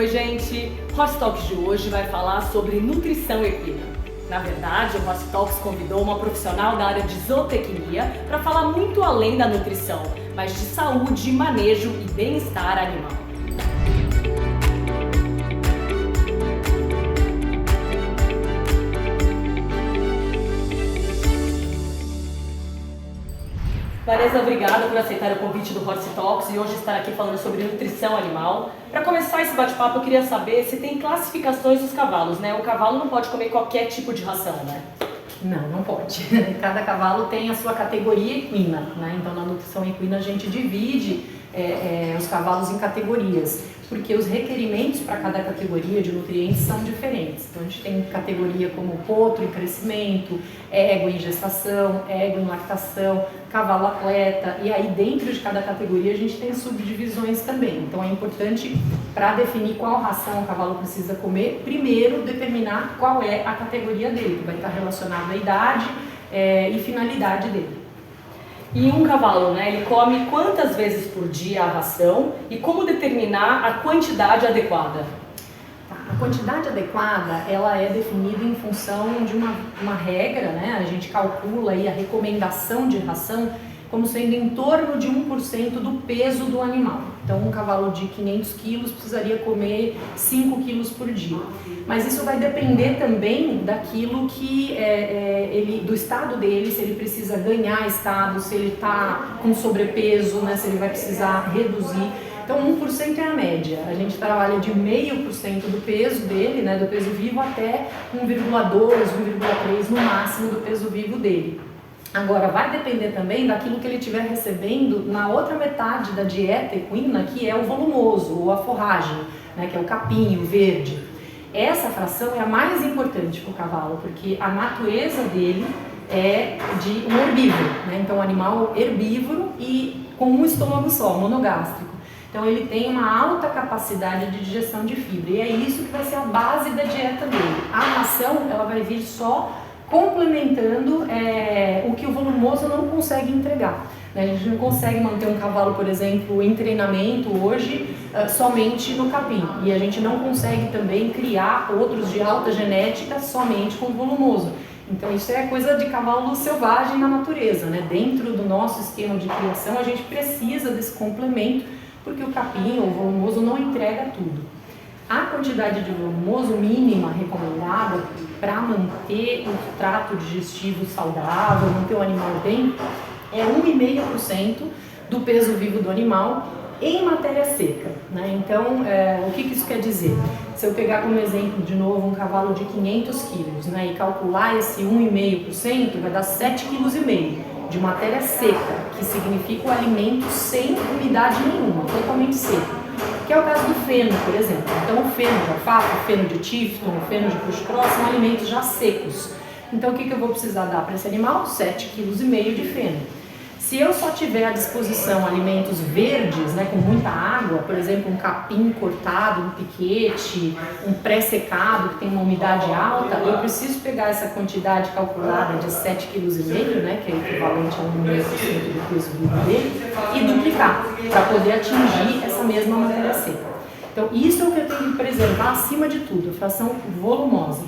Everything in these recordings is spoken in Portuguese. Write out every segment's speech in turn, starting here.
Oi gente, o Horse Talks de hoje vai falar sobre nutrição equina. Na verdade, o Horse Talks convidou uma profissional da área de zootecnia para falar muito além da nutrição, mas de saúde, manejo e bem-estar animal. Vanessa, obrigada por aceitar o convite do Horse Talks e hoje estar aqui falando sobre nutrição animal. Para começar esse bate-papo, eu queria saber se tem classificações dos cavalos, né? O cavalo não pode comer qualquer tipo de ração, né? Não pode. Cada cavalo tem a sua categoria equina, né? Então, na nutrição equina, a gente divide os cavalos em categorias, porque os requerimentos para cada categoria de nutrientes são diferentes. Então, a gente tem categoria como potro em crescimento, égua em gestação, égua em lactação, cavalo atleta, e aí dentro de cada categoria a gente tem subdivisões também. Então, é importante, para definir qual ração o cavalo precisa comer, primeiro determinar qual é a categoria dele, que vai estar relacionado à idade e finalidade dele. E um cavalo, né, ele come quantas vezes por dia a ração e como determinar a quantidade adequada? A quantidade adequada, ela é definida em função de uma regra, né? A gente calcula aí a recomendação de ração como sendo em torno de 1% do peso do animal. Então, um cavalo de 500 quilos precisaria comer 5 quilos por dia. Mas isso vai depender também daquilo que do estado dele, se ele precisa ganhar estado, se ele está com sobrepeso, né, se ele vai precisar reduzir. Então, 1% é a média. A gente trabalha de 0,5% do peso dele, né, do peso vivo, até 1,2, 1,3 no máximo do peso vivo dele. Agora, vai depender também daquilo que ele estiver recebendo na outra metade da dieta equina, que é o volumoso, ou a forragem, né, que é o capim, o verde. Essa fração é a mais importante para o cavalo, porque a natureza dele é de um herbívoro, né? Então, um animal herbívoro e com um estômago só, monogástrico. Então, ele tem uma alta capacidade de digestão de fibra, e é isso que vai ser a base da dieta dele. A ração, ela vai vir só complementando o que o volumoso não consegue entregar. A gente não consegue manter um cavalo, por exemplo, em treinamento hoje somente no capim, e a gente não consegue também criar outros de alta genética somente com volumoso. Então isso é coisa de cavalo selvagem na natureza, né? Dentro do nosso esquema de criação a gente precisa desse complemento, porque o capim ou o volumoso não entrega tudo. A quantidade de volumoso mínima recomendada para manter o trato digestivo saudável, manter o animal bem, é 1,5% do peso vivo do animal em matéria seca, né? Então, o que isso quer dizer? Se eu pegar como exemplo, de novo, um cavalo de 500 quilos, né, e calcular esse 1,5%, vai dar 7,5 kg de matéria seca, que significa o alimento sem umidade nenhuma, totalmente seco. Que é o caso do feno, por exemplo. Então, o feno de alfafa, o feno de Tifton, o feno de push cross são alimentos já secos. Então, o que eu vou precisar dar para esse animal? 7,5 kg de feno. Se eu só tiver à disposição alimentos verdes, né, com muita água, por exemplo, um capim cortado, um piquete, um pré-secado que tem uma umidade alta, eu preciso pegar essa quantidade calculada de 7,5 kg, né, que é equivalente a 1,5% do peso vivo dele, e duplicar, para poder atingir essa mesma matéria seca. Então, isso é o que eu tenho que preservar acima de tudo, a fração volumosa.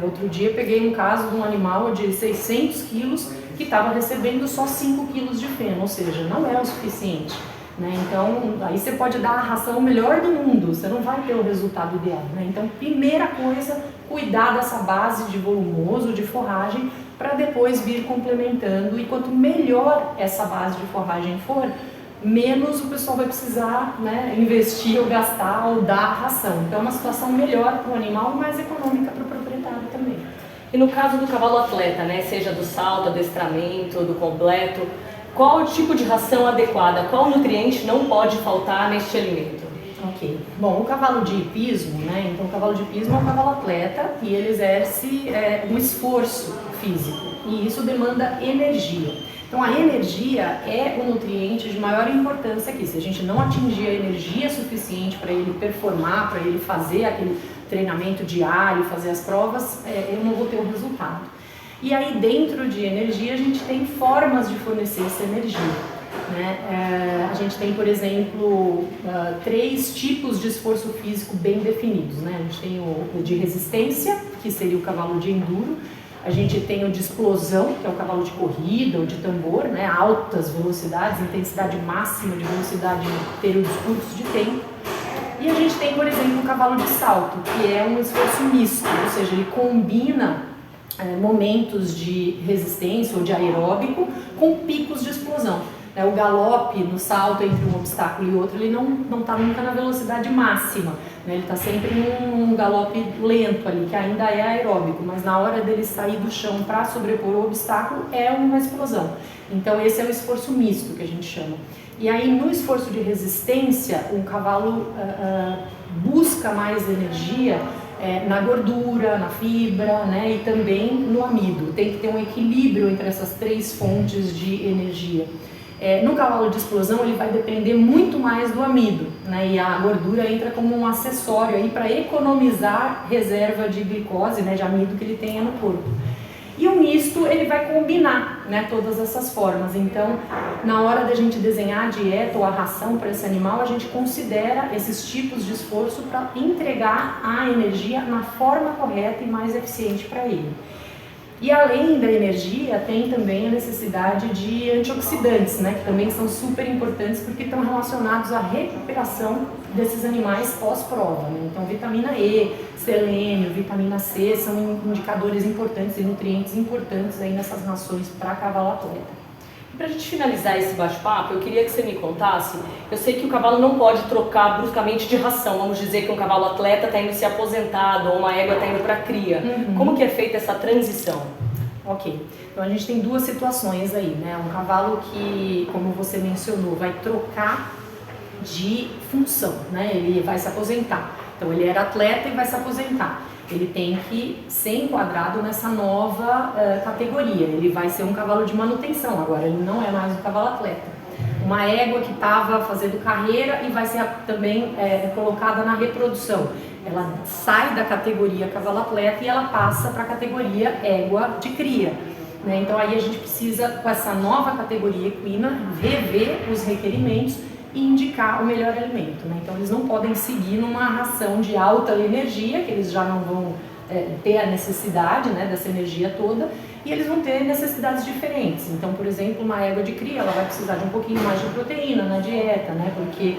Outro dia peguei um caso de um animal de 600 quilos que estava recebendo só 5 quilos de feno, ou seja, não é o suficiente, né? Então, aí você pode dar a ração melhor do mundo, você não vai ter o resultado ideal, né? Então, primeira coisa, cuidar dessa base de volumoso, de forragem, para depois vir complementando, e quanto melhor essa base de forragem for, menos o pessoal vai precisar, né, investir ou gastar ou dar ração. Então é uma situação melhor para o animal e mais econômica para o proprietário também. E no caso do cavalo atleta, né, seja do salto, adestramento, do completo, qual o tipo de ração adequada? Qual nutriente não pode faltar neste alimento? Ok. Bom, o cavalo de hipismo, né, então o cavalo de hipismo é um cavalo atleta e ele exerce um esforço físico e isso demanda energia. Então a energia é o nutriente de maior importância aqui. Se a gente não atingir a energia suficiente para ele performar, para ele fazer aquele treinamento diário, fazer as provas, eu não vou ter o resultado. E aí dentro de energia a gente tem formas de fornecer essa energia. né? A gente tem, por exemplo, 3 tipos de esforço físico bem definidos, né? A gente tem o de resistência, que seria o cavalo de enduro. A gente tem o de explosão, que é o cavalo de corrida ou de tambor, né? Altas velocidades, intensidade máxima de velocidade em períodos curtos de tempo. E a gente tem, por exemplo, o cavalo de salto, que é um esforço misto, ou seja, ele combina momentos de resistência ou de aeróbico com picos de explosão. O galope no salto entre um obstáculo e outro, ele não está nunca na velocidade máxima, né? Ele está sempre num galope lento ali, que ainda é aeróbico, mas na hora dele sair do chão para sobrepor o obstáculo é uma explosão. Então esse é o esforço misto que a gente chama. E aí no esforço de resistência, o cavalo busca mais energia na gordura, na fibra, né? E também no amido. Tem que ter um equilíbrio entre essas 3 fontes de energia. No cavalo de explosão ele vai depender muito mais do amido, né? E a gordura entra como um acessório aí para economizar reserva de glicose, né? De amido que ele tenha no corpo. E o misto ele vai combinar, né? Todas essas formas. Então, na hora da gente desenhar a dieta ou a ração para esse animal, a gente considera esses tipos de esforço para entregar a energia na forma correta e mais eficiente para ele. E além da energia, tem também a necessidade de antioxidantes, né, que também são super importantes porque estão relacionados à recuperação desses animais pós-prova, né? Então, vitamina E, selênio, vitamina C são indicadores importantes e nutrientes importantes aí nessas rações para cavalo atleta. Para a gente finalizar esse bate-papo, eu queria que você me contasse, eu sei que o cavalo não pode trocar bruscamente de ração, vamos dizer que um cavalo atleta está indo se aposentado ou uma égua está indo para cria. Como que é feita essa transição? Ok, então a gente tem 2 situações aí, né? Um cavalo que, como você mencionou, vai trocar de função, né? Ele vai se aposentar, então ele era atleta e vai se aposentar. Ele tem que ser enquadrado nessa nova categoria. Ele vai ser um cavalo de manutenção, agora ele não é mais um cavalo atleta. Uma égua que estava fazendo carreira e vai ser também colocada na reprodução. Ela sai da categoria cavalo atleta e ela passa para a categoria égua de cria, né? Então aí a gente precisa, com essa nova categoria equina, rever os requerimentos e indicar o melhor alimento, né? Então eles não podem seguir numa ração de alta energia, que eles já não vão ter a necessidade, né, dessa energia toda, e eles vão ter necessidades diferentes. Então, por exemplo, uma égua de cria, ela vai precisar de um pouquinho mais de proteína na dieta, né, porque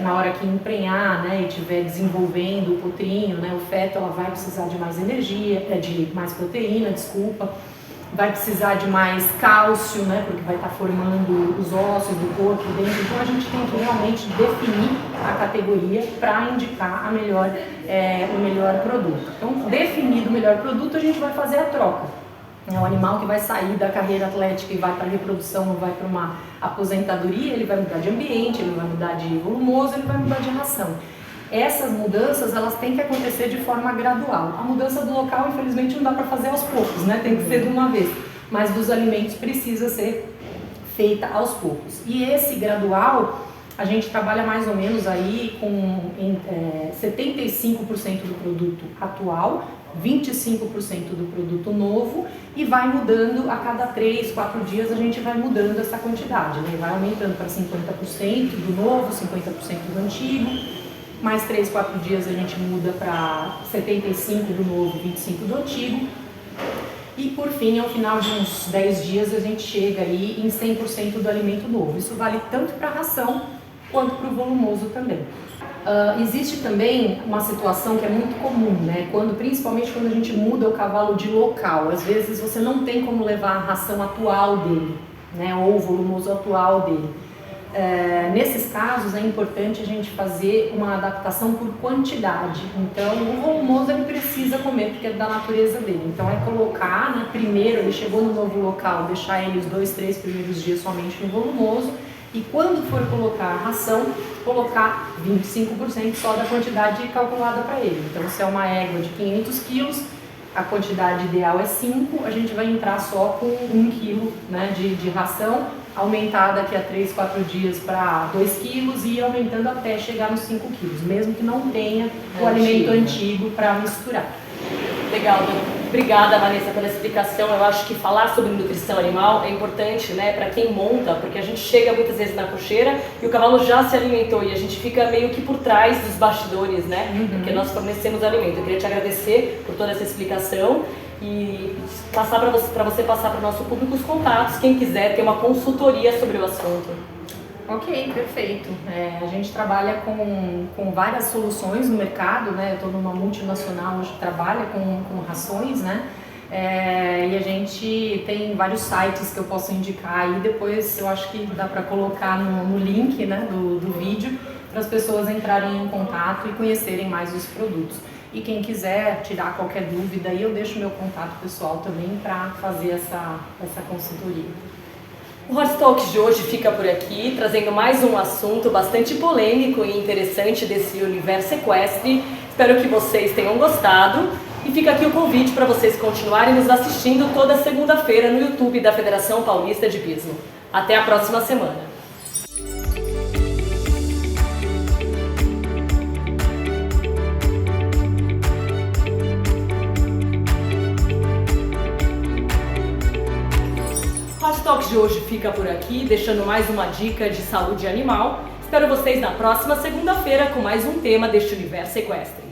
na hora que emprenhar, né, e estiver desenvolvendo o potrinho, né, o feto, ela vai precisar de mais energia, de mais proteína, desculpa. Vai precisar de mais cálcio, né, porque vai estar formando os ossos do corpo dentro. Então a gente tem que realmente definir a categoria para indicar o melhor produto. Então, definido o melhor produto, a gente vai fazer a troca. O animal que vai sair da carreira atlética e vai para a reprodução ou vai para uma aposentadoria, ele vai mudar de ambiente, ele vai mudar de volumoso, ele vai mudar de ração. Essas mudanças, elas têm que acontecer de forma gradual. A mudança do local, infelizmente, não dá para fazer aos poucos, né? Tem que ser de uma vez. Mas dos alimentos precisa ser feita aos poucos. E esse gradual, a gente trabalha mais ou menos aí com 75% do produto atual, 25% do produto novo e vai mudando a cada 3, 4 dias a gente vai mudando essa quantidade, né? Vai aumentando para 50% do novo, 50% do antigo. Mais 3, 4 dias a gente muda para 75 do novo, 25 do antigo. E por fim, ao final de uns 10 dias, a gente chega aí em 100% do alimento novo. Isso vale tanto para a ração quanto para o volumoso também. Existe também uma situação que é muito comum, né? Principalmente quando a gente muda o cavalo de local. Às vezes você não tem como levar a ração atual dele, né? Ou o volumoso atual dele. Nesses casos é importante a gente fazer uma adaptação por quantidade. Então o volumoso ele precisa comer porque é da natureza dele. Então é colocar, né, primeiro ele chegou no novo local, deixar ele os 2, 3 primeiros dias somente no volumoso e quando for colocar a ração, colocar 25% só da quantidade calculada para ele. Então se é uma égua de 500 quilos, a quantidade ideal é 5, a gente vai entrar só com 1 quilo, né, de ração, aumentar daqui a 3, 4 dias para 2 quilos e ir aumentando até chegar nos 5 quilos, mesmo que não tenha o alimento antigo para misturar. Legal, Dona. Obrigada, Vanessa, pela explicação. Eu acho que falar sobre nutrição animal é importante, né, para quem monta, porque a gente chega muitas vezes na cocheira e o cavalo já se alimentou e a gente fica meio que por trás dos bastidores, né, porque nós fornecemos alimento. Eu queria te agradecer por toda essa explicação e passar para você passar para o nosso público os contatos, quem quiser ter uma consultoria sobre o assunto. Ok, perfeito. A gente trabalha com várias soluções no mercado, né? Eu estou numa multinacional hoje que trabalha com rações, né? E a gente tem vários sites que eu posso indicar aí, depois eu acho que dá para colocar no link, né, do vídeo para as pessoas entrarem em contato e conhecerem mais os produtos. E quem quiser tirar qualquer dúvida aí, eu deixo meu contato pessoal também para fazer essa consultoria. O Horse Talks de hoje fica por aqui, trazendo mais um assunto bastante polêmico e interessante desse universo equestre. Espero que vocês tenham gostado e fica aqui o convite para vocês continuarem nos assistindo toda segunda-feira no YouTube da Federação Paulista de Hipismo. Até a próxima semana! O Horse Talks de hoje fica por aqui, deixando mais uma dica de saúde animal. Espero vocês na próxima segunda-feira com mais um tema deste universo equestre.